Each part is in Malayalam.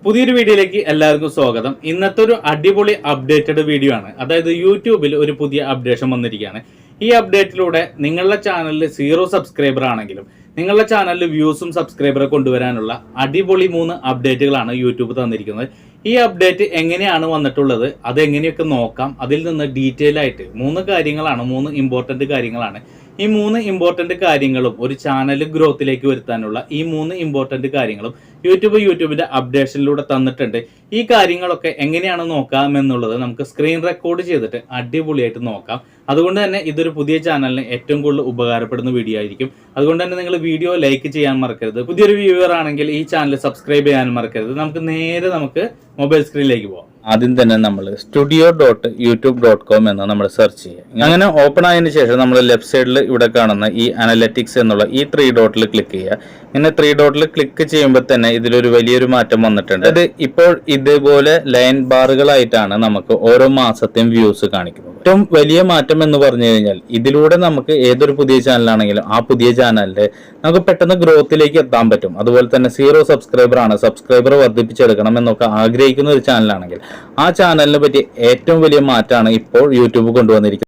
പുതിയൊരു വീഡിയോയിലേക്ക് എല്ലാവർക്കും സ്വാഗതം. ഇന്നത്തെ ഒരു അടിപൊളി അപ്ഡേറ്റഡ് വീഡിയോ ആണ്. അതായത് യൂട്യൂബിൽ ഒരു പുതിയ അപ്ഡേഷൻ വന്നിരിക്കുകയാണ്. ഈ അപ്ഡേറ്റിലൂടെ നിങ്ങളുടെ ചാനലിൽ 0 സബ്സ്ക്രൈബർ ആണെങ്കിലും നിങ്ങളുടെ ചാനലിൽ വ്യൂസും സബ്സ്ക്രൈബറെ കൊണ്ടുവരാനുള്ള അടിപൊളി 3 അപ്ഡേറ്റുകളാണ് യൂട്യൂബ് തന്നിരിക്കുന്നത്. ഈ അപ്ഡേറ്റ് എങ്ങനെയാണ് വന്നിട്ടുള്ളത്, അതെങ്ങനെയൊക്കെ നോക്കാം. അതിൽ നിന്ന് ഡീറ്റെയിൽ ആയിട്ട് 3 കാര്യങ്ങളാണ്, 3 ഇമ്പോർട്ടൻ്റ് കാര്യങ്ങളാണ്. ഈ 3 ഇമ്പോർട്ടൻ്റ് കാര്യങ്ങളും ഒരു ചാനൽ ഗ്രോത്തിലേക്ക് വരുത്താനുള്ള ഈ 3 ഇമ്പോർട്ടൻ്റ് കാര്യങ്ങളും യൂട്യൂബിൻ്റെ അപ്ഡേഷനിലൂടെ തന്നിട്ടുണ്ട്. ഈ കാര്യങ്ങളൊക്കെ എങ്ങനെയാണ് നോക്കാം എന്നുള്ളത് നമുക്ക് സ്ക്രീൻ റെക്കോർഡ് ചെയ്തിട്ട് അടിപൊളിയായിട്ട് നോക്കാം. അതുകൊണ്ട് തന്നെ ഇതൊരു പുതിയ ചാനലിന് ഏറ്റവും കൂടുതൽ ഉപകാരപ്പെടുന്ന വീഡിയോ ആയിരിക്കും. അതുകൊണ്ട് തന്നെ നിങ്ങൾ വീഡിയോ ലൈക്ക് ചെയ്യാൻ മറക്കരുത്. പുതിയൊരു വ്യൂവർ ആണെങ്കിൽ ഈ ചാനൽ സബ്സ്ക്രൈബ് ചെയ്യാൻ മറക്കരുത്. നമുക്ക് മൊബൈൽ സ്ക്രീനിലേക്ക് പോവാം. ആദ്യം തന്നെ നമ്മൾ studio.youtube.com എന്ന് നമ്മൾ സെർച്ച് ചെയ്യുക. അങ്ങനെ ഓപ്പൺ ആയതിനു ശേഷം നമ്മൾ ലെഫ്റ്റ് സൈഡിൽ ഇവിടെ കാണുന്ന ഈ അനലറ്റിക്സ് എന്നുള്ള ഈ 3 ഡോട്ടിൽ ക്ലിക്ക് ചെയ്യുക. ഇങ്ങനെ 3 ഡോട്ടിൽ ക്ലിക്ക് ചെയ്യുമ്പോൾ തന്നെ ഇതിലൊരു വലിയൊരു മാറ്റം വന്നിട്ടുണ്ട്. അത് ഇപ്പോൾ ഇതേപോലെ ലൈൻ ബാറുകളായിട്ടാണ് നമുക്ക് ഓരോ മാസത്തെയും വ്യൂസ് കാണിക്കുന്നത്. ഏറ്റവും വലിയ മാറ്റം എന്ന് പറഞ്ഞു കഴിഞ്ഞാൽ ഇതിലൂടെ നമുക്ക് ഏതൊരു പുതിയ ചാനലാണെങ്കിലും ആ പുതിയ ചാനലിൽ നമുക്ക് പെട്ടെന്ന് ഗ്രോത്തിലേക്ക് എത്താൻ പറ്റും. അതുപോലെ തന്നെ 0 സബ്സ്ക്രൈബർ ആണ്, സബ്സ്ക്രൈബർ വർദ്ധിപ്പിച്ചെടുക്കണം എന്നൊക്കെ ആഗ്രഹിക്കുന്ന ഒരു ചാനലാണെങ്കിൽ ആ ചാനലിനെ പറ്റി ഏറ്റവും വലിയ മാറ്റമാണ് ഇപ്പോൾ യൂട്യൂബ് കൊണ്ടുവന്നിരിക്കുന്നത്.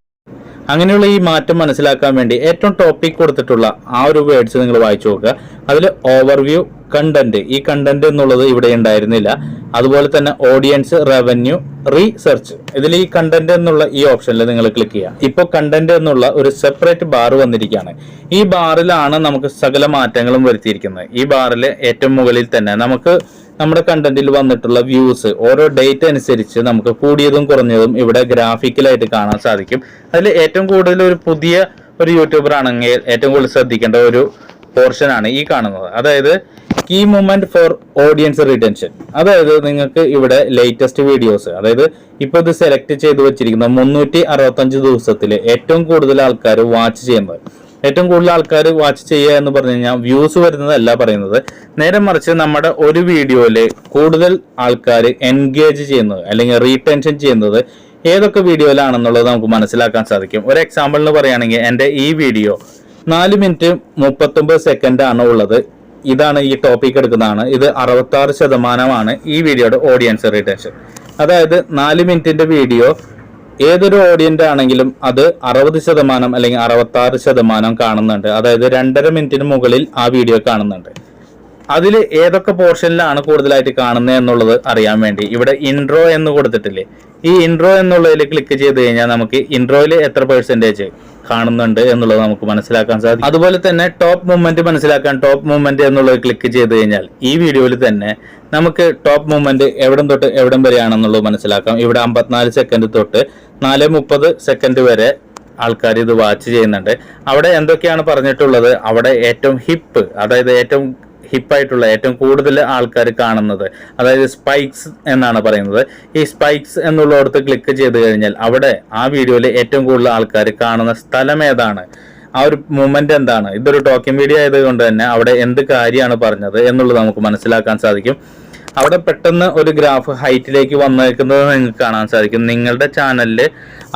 അങ്ങനെയുള്ള ഈ മാറ്റം മനസ്സിലാക്കാൻ വേണ്ടി ഏറ്റവും ടോപ്പിക് കൊടുത്തിട്ടുള്ള ആ ഒരു വേർഡ്സ് നിങ്ങൾ വായിച്ചു നോക്കുക. അതിൽ ഓവർവ്യൂ, കണ്ടന്റ്, ഈ കണ്ടന്റ് എന്നുള്ളത് ഇവിടെ ഉണ്ടായിരുന്നില്ല. അതുപോലെ തന്നെ ഓഡിയൻസ്, റവന്യൂ, റീസെർച്ച്, ഇതിൽ ഈ കണ്ടന്റ് എന്നുള്ള ഈ ഓപ്ഷനിൽ നിങ്ങൾ ക്ലിക്ക് ചെയ്യുക. ഇപ്പോൾ കണ്ടന്റ് എന്നുള്ള ഒരു സെപ്പറേറ്റ് ബാർ വന്നിരിക്കുകയാണ്. ഈ ബാറിലാണ് നമുക്ക് സകല മാറ്റങ്ങളും വരുത്തിയിരിക്കുന്നത്. ഈ ബാറിൽ ഏറ്റവും മുകളിൽ തന്നെ നമുക്ക് നമ്മുടെ കണ്ടന്റിൽ വന്നിട്ടുള്ള വ്യൂസ് ഓരോ ഡേറ്റ് അനുസരിച്ച് നമുക്ക് കൂടിയതും കുറഞ്ഞതും ഇവിടെ ഗ്രാഫിക്കലായിട്ട് കാണാൻ സാധിക്കും. അതിൽ ഏറ്റവും കൂടുതൽ ഒരു പുതിയ ഒരു യൂട്യൂബർ ആണെങ്കിൽ ഏറ്റവും കൂടുതൽ ശ്രദ്ധിക്കേണ്ട ഒരു പോർഷൻ ആണ് ഈ കാണുന്നത്. അതായത് key movement for audience retention. അതായത് നിങ്ങൾക്ക് ഇവിടെ ലേറ്റസ്റ്റ് വീഡിയോസ്, അതായത് ഇപ്പൊ ഇത് സെലക്ട് ചെയ്ത് വെച്ചിരിക്കുന്ന 365 ദിവസത്തിൽ ഏറ്റവും കൂടുതൽ ആൾക്കാർ വാച്ച് ചെയ്യുന്നത്, ഏറ്റവും കൂടുതൽ ആൾക്കാർ വാച്ച് ചെയ്യുക എന്ന് പറഞ്ഞു കഴിഞ്ഞാൽ വ്യൂസ് വരുന്നതല്ല പറയുന്നത്. നേരെ മറിച്ച് നമ്മുടെ ഒരു വീഡിയോയിൽ കൂടുതൽ ആൾക്കാർ എൻഗേജ് ചെയ്യുന്നത് അല്ലെങ്കിൽ റീടെൻഷൻ ചെയ്യുന്നത് ഏതൊക്കെ വീഡിയോയിലാണെന്നുള്ളത് നമുക്ക് മനസ്സിലാക്കാൻ സാധിക്കും. ഒരു എക്സാമ്പിളിന് പറയുകയാണെങ്കിൽ എൻ്റെ ഈ വീഡിയോ 4 മിനിറ്റ് 39 സെക്കൻഡ് ആണ് ഉള്ളത്. ഇതാണ് ഈ ടോപ്പിക് എടുക്കുന്നതാണ്. ഇത് 66% ഈ വീഡിയോയുടെ ഓഡിയൻസ് റിട്ടൻഷൻ. അതായത് 4 മിനിറ്റിന്റെ വീഡിയോ ഏതൊരു ഓഡിയൻസ് ആണെങ്കിലും അത് 60% അല്ലെങ്കിൽ 66% കാണുന്നുണ്ട്. അതായത് 2.5 മിനിറ്റിന് മുകളിൽ ആ വീഡിയോ കാണുന്നുണ്ട്. അതിൽ ഏതൊക്കെ പോർഷനിലാണ് കൂടുതലായിട്ട് കാണുന്നത് എന്നുള്ളത് അറിയാൻ വേണ്ടി ഇവിടെ ഇൻട്രോ എന്ന് കൊടുത്തിട്ടില്ലേ, ഈ ഇൻട്രോ എന്നുള്ളതിൽ ക്ലിക്ക് ചെയ്ത് കഴിഞ്ഞാൽ നമുക്ക് ഇൻട്രോയിൽ എത്ര പെർസെൻറ്റേജ് കാണുന്നുണ്ട് എന്നുള്ളത് നമുക്ക് മനസ്സിലാക്കാൻ സാധിക്കും. അതുപോലെ തന്നെ ടോപ്പ് മൂവ്മെന്റ് മനസ്സിലാക്കാൻ ടോപ്പ് മൂവ്മെന്റ് എന്നുള്ളത് ക്ലിക്ക് ചെയ്ത് കഴിഞ്ഞാൽ ഈ വീഡിയോയിൽ തന്നെ നമുക്ക് ടോപ്പ് മൂവ്മെന്റ് എവിടം തൊട്ട് എവിടം വരെയാണെന്നുള്ളത് മനസ്സിലാക്കാം. ഇവിടെ 54 സെക്കൻഡ് തൊട്ട് 4:30 സെക്കൻഡ് വരെ ആൾക്കാർ ഇത് വാച്ച് ചെയ്യുന്നുണ്ട്. അവിടെ എന്തൊക്കെയാണ് പറഞ്ഞിട്ടുള്ളത്, അവിടെ ഏറ്റവും ഹിപ്പ്, അതായത് ഏറ്റവും ഹിപ്പായിട്ടുള്ള ഏറ്റവും കൂടുതൽ ആൾക്കാർ കാണുന്നത്, അതായത് സ്പൈക്സ് എന്നാണ് പറയുന്നത്. ഈ സ്പൈക്സ് എന്നുള്ളിടത്ത് ക്ലിക്ക് ചെയ്ത് കഴിഞ്ഞാൽ അവിടെ ആ വീഡിയോയിൽ ഏറ്റവും കൂടുതൽ ആൾക്കാർ കാണുന്ന സ്ഥലം ഏതാണ്, ആ ഒരു മൂവ്മെന്റ് എന്താണ്. ഇതൊരു ടോക്കിംഗ് വീഡിയോ ആയതുകൊണ്ട് തന്നെ അവിടെ എന്ത് കാര്യമാണ് പറഞ്ഞത് എന്നുള്ളത് നമുക്ക് മനസ്സിലാക്കാൻ സാധിക്കും. അവിടെ പെട്ടെന്ന് ഒരു ഗ്രാഫ് ഹൈറ്റിലേക്ക് വന്നേക്കുന്നത് നിങ്ങൾക്ക് കാണാൻ സാധിക്കും. നിങ്ങളുടെ ചാനലിൽ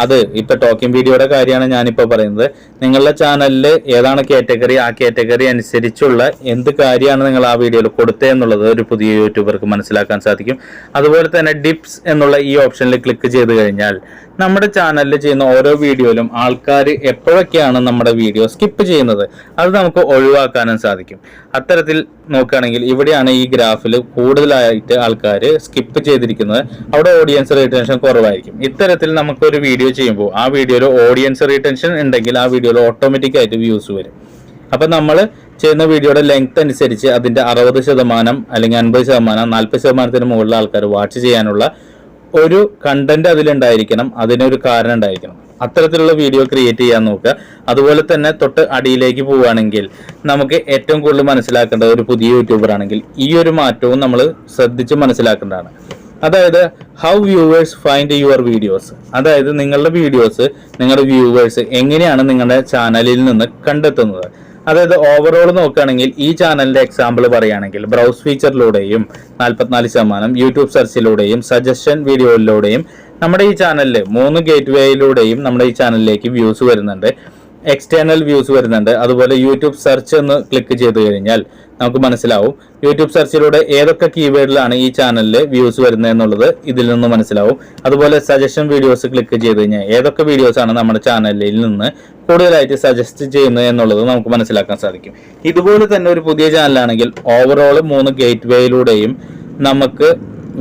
അത് ഇപ്പൊ ടോക്കിംഗ് വീഡിയോയുടെ കാര്യമാണ് ഞാനിപ്പോൾ പറയുന്നത്. നിങ്ങളുടെ ചാനലിൽ ഏതാണ് കാറ്റഗറി, ആ കാറ്റഗറി അനുസരിച്ചുള്ള എന്ത് കാര്യമാണ് നിങ്ങൾ ആ വീഡിയോയിൽ കൊടുത്തത് എന്നുള്ളത് ഒരു പുതിയ യൂട്യൂബർക്ക് മനസ്സിലാക്കാൻ സാധിക്കും. അതുപോലെ തന്നെ ഡിപ്സ് എന്നുള്ള ഈ ഓപ്ഷനിൽ ക്ലിക്ക് ചെയ്ത് കഴിഞ്ഞാൽ നമ്മുടെ ചാനലിൽ ചെയ്യുന്ന ഓരോ വീഡിയോയിലും ആൾക്കാർ എപ്പോഴൊക്കെയാണ് നമ്മുടെ വീഡിയോ സ്കിപ്പ് ചെയ്യുന്നത് അത് നമുക്ക് ഒഴിവാക്കാനും സാധിക്കും. അത്തരത്തിൽ നോക്കുകയാണെങ്കിൽ ഇവിടെയാണ് ഈ ഗ്രാഫിൽ കൂടുതലായിട്ട് ആൾക്കാർ സ്കിപ്പ് ചെയ്തിരിക്കുന്നത്. അവിടെ ഓഡിയൻസ് റീടെൻഷൻ കുറവായിരിക്കും. ഇത്തരത്തിൽ നമുക്കൊരു വീഡിയോ ചെയ്യുമ്പോൾ ആ വീഡിയോയിൽ ഓഡിയൻസ് റീടെൻഷൻ ഉണ്ടെങ്കിൽ ആ വീഡിയോയിൽ ഓട്ടോമാറ്റിക് ആയിട്ട് വ്യൂസ് വരും. അപ്പം നമ്മൾ ചെയ്യുന്ന വീഡിയോയുടെ ലെങ്ത് അനുസരിച്ച് അതിൻ്റെ 60% അല്ലെങ്കിൽ 50%, 40%-ന് മുകളിൽ ആൾക്കാർ വാച്ച് ചെയ്യാനുള്ള ഒരു കണ്ടന്റ് അതിലുണ്ടായിരിക്കണം, അതിനൊരു കാരണം ഉണ്ടായിരിക്കണം. അത്തരത്തിലുള്ള വീഡിയോ ക്രിയേറ്റ് ചെയ്യാൻ നോക്കുക. അതുപോലെ തന്നെ തൊട്ട് അടിയിലേക്ക് പോവുകയാണെങ്കിൽ നമുക്ക് ഏറ്റവും കൂടുതൽ മനസ്സിലാക്കേണ്ട ഒരു പുതിയ യൂട്യൂബർ ആണെങ്കിൽ ഈ ഒരു മാറ്റവും നമ്മൾ ശ്രദ്ധിച്ച് മനസ്സിലാക്കേണ്ടതാണ്. അതായത് how viewers find your videos. അതായത് നിങ്ങളുടെ വീഡിയോസ് നിങ്ങളുടെ വ്യൂവേഴ്സ് എങ്ങനെയാണ് നിങ്ങളുടെ ചാനലിൽ നിന്ന് കണ്ടെത്തുന്നത്. അതായത് ഓവറോൾ നോക്കുകയാണെങ്കിൽ ഈ ചാനലിന്റെ എക്സാമ്പിൾ പറയുകയാണെങ്കിൽ ബ്രൗസ് ഫീച്ചറിലൂടെയും 44%, യൂട്യൂബ് സെർച്ചിലൂടെയും സജഷൻ വീഡിയോയിലൂടെയും നമ്മുടെ ഈ ചാനലിൽ 3 ഗേറ്റ് വേയിലൂടെയും നമ്മുടെ ഈ ചാനലിലേക്ക് വ്യൂസ് വരുന്നുണ്ട്. എക്സ്റ്റേണൽ വ്യൂസ് വരുന്നുണ്ട്. അതുപോലെ യൂട്യൂബ് സെർച്ച് എന്ന് ക്ലിക്ക് ചെയ്ത് കഴിഞ്ഞാൽ നമുക്ക് മനസ്സിലാവും. യൂട്യൂബ് സെർച്ചിലൂടെ ഏതൊക്കെ കീവേഡിലാണ് ഈ ചാനലിൽ വ്യൂസ് വരുന്നത് എന്നുള്ളത് ഇതിൽ നിന്ന് മനസ്സിലാവും. അതുപോലെ സജഷൻ വീഡിയോസ് ക്ലിക്ക് ചെയ്ത് കഴിഞ്ഞാൽ ഏതൊക്കെ വീഡിയോസ് ആണ് നമ്മുടെ ചാനലിൽ നിന്ന് കൂടുതലായിട്ട് സജസ്റ്റ് ചെയ്യുന്നത് എന്നുള്ളത് നമുക്ക് മനസ്സിലാക്കാൻ സാധിക്കും. ഇതുപോലെ തന്നെ ഒരു പുതിയ ചാനലാണെങ്കിൽ ഓവറോൾ 3 ഗേറ്റ് വേയിലൂടെയും നമുക്ക്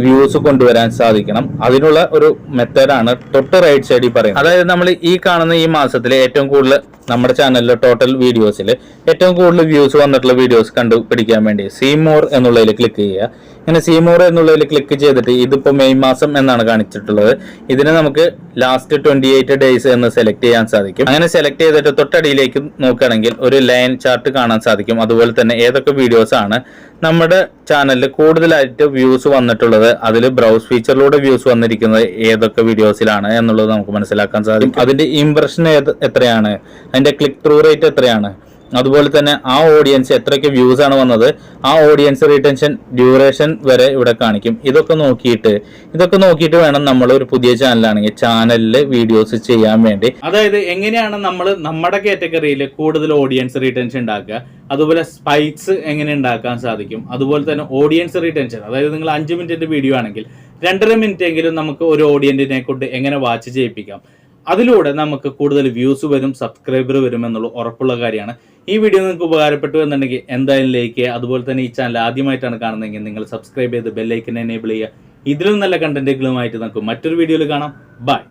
വ്യൂസ് കൊണ്ടുവരാൻ സാധിക്കണം. അതിനുള്ള ഒരു മെത്തേഡാണ് തൊട്ട് റൈറ്റ് സൈഡിൽ പറയുന്നത്. അതായത് നമ്മൾ ഈ കാണുന്ന ഈ മാസത്തിലെ ഏറ്റവും കൂടുതൽ നമ്മുടെ ചാനലിലെ ടോട്ടൽ വീഡിയോസിൽ ഏറ്റവും കൂടുതൽ വ്യൂസ് വന്നിട്ടുള്ള വീഡിയോസ് കണ്ടുപിടിക്കാൻ വേണ്ടി സീ മോർ എന്നുള്ളതിൽ ക്ലിക്ക് ചെയ്യുക. ഇങ്ങനെ സീ മോർ എന്നുള്ളതിൽ ക്ലിക്ക് ചെയ്തിട്ട് ഇതിപ്പോൾ മെയ് മാസം എന്നാണ് കാണിച്ചിട്ടുള്ളത്. ഇതിനെ നമുക്ക് ലാസ്റ്റ് 28 ഡേയ്സ് എന്ന് സെലക്ട് ചെയ്യാൻ സാധിക്കും. അങ്ങനെ സെലക്ട് ചെയ്തിട്ട് തൊട്ടടിയിലേക്ക് നോക്കുകയാണെങ്കിൽ ഒരു ലൈൻ ചാർട്ട് കാണാൻ സാധിക്കും. അതുപോലെ തന്നെ ഏതൊക്കെ വീഡിയോസ് ആണ് നമ്മുടെ ചാനലിൽ കൂടുതലായിട്ട് വ്യൂസ് വന്നിട്ടുള്ളത്, അതിൽ ബ്രൗസ് ഫീച്ചറിലൂടെ വ്യൂസ് വന്നിരിക്കുന്നത് ഏതൊക്കെ വീഡിയോസിലാണ് എന്നുള്ളത് നമുക്ക് മനസ്സിലാക്കാൻ സാധിക്കും. അതിന്റെ ഇംപ്രഷൻ എത്രയാണ്, അതിന്റെ ക്ലിക്ക് ത്രൂ റേറ്റ് എത്രയാണ്, അതുപോലെ തന്നെ ആ ഓഡിയൻസ് എത്രയ്ക്ക് വ്യൂസ് ആണ് വന്നത്, ആ ഓഡിയൻസ് റിട്ടൻഷൻ ഡ്യൂറേഷൻ വരെ ഇവിടെ കാണിക്കും. ഇതൊക്കെ നോക്കിയിട്ട് വേണം നമ്മൾ ഒരു പുതിയ ചാനലാണെങ്കിൽ ചാനലിൽ വീഡിയോസ് ചെയ്യാൻ വേണ്ടി. അതായത് എങ്ങനെയാണ് നമ്മൾ നമ്മുടെ കാറ്റഗറിയിൽ കൂടുതൽ ഓഡിയൻസ് റിട്ടൻഷൻ ഉണ്ടാക്കുക, അതുപോലെ സ്പൈക്സ് എങ്ങനെ ഉണ്ടാക്കാൻ സാധിക്കും, അതുപോലെ തന്നെ ഓഡിയൻസ് റിട്ടൻഷൻ, അതായത് നിങ്ങൾ 5 മിനിറ്റിന്റെ വീഡിയോ ആണെങ്കിൽ 2.5 മിനിറ്റ് എങ്കിലും നമുക്ക് ഒരു ഓഡിയൻസിനെ കൊണ്ട് എങ്ങനെ വാച്ച് ചെയ്യിപ്പിക്കാം. അതിലൂടെ നമുക്ക് കൂടുതൽ വ്യൂസ് വരും, സബ്സ്ക്രൈബർ വരും എന്നുള്ള ഉറപ്പുള്ള കാര്യമാണ്. ഈ വീഡിയോ നിങ്ങൾക്ക് ഉപകാരപ്പെട്ടു എന്നുണ്ടെങ്കിൽ എന്തായാലും ലൈക്ക് ചെയ്യുക. അതുപോലെ തന്നെ ഈ ചാനൽ ആദ്യമായിട്ടാണ് കാണുന്നതെങ്കിൽ നിങ്ങൾ സബ്സ്ക്രൈബ് ചെയ്ത് ബെല്ലൈക്കൻ എനേബിൾ ചെയ്യുക. ഇതിലും നല്ല കണ്ടന്റുകളുമായിട്ട് നമുക്ക് മറ്റൊരു വീഡിയോയിൽ കാണാം. ബൈ.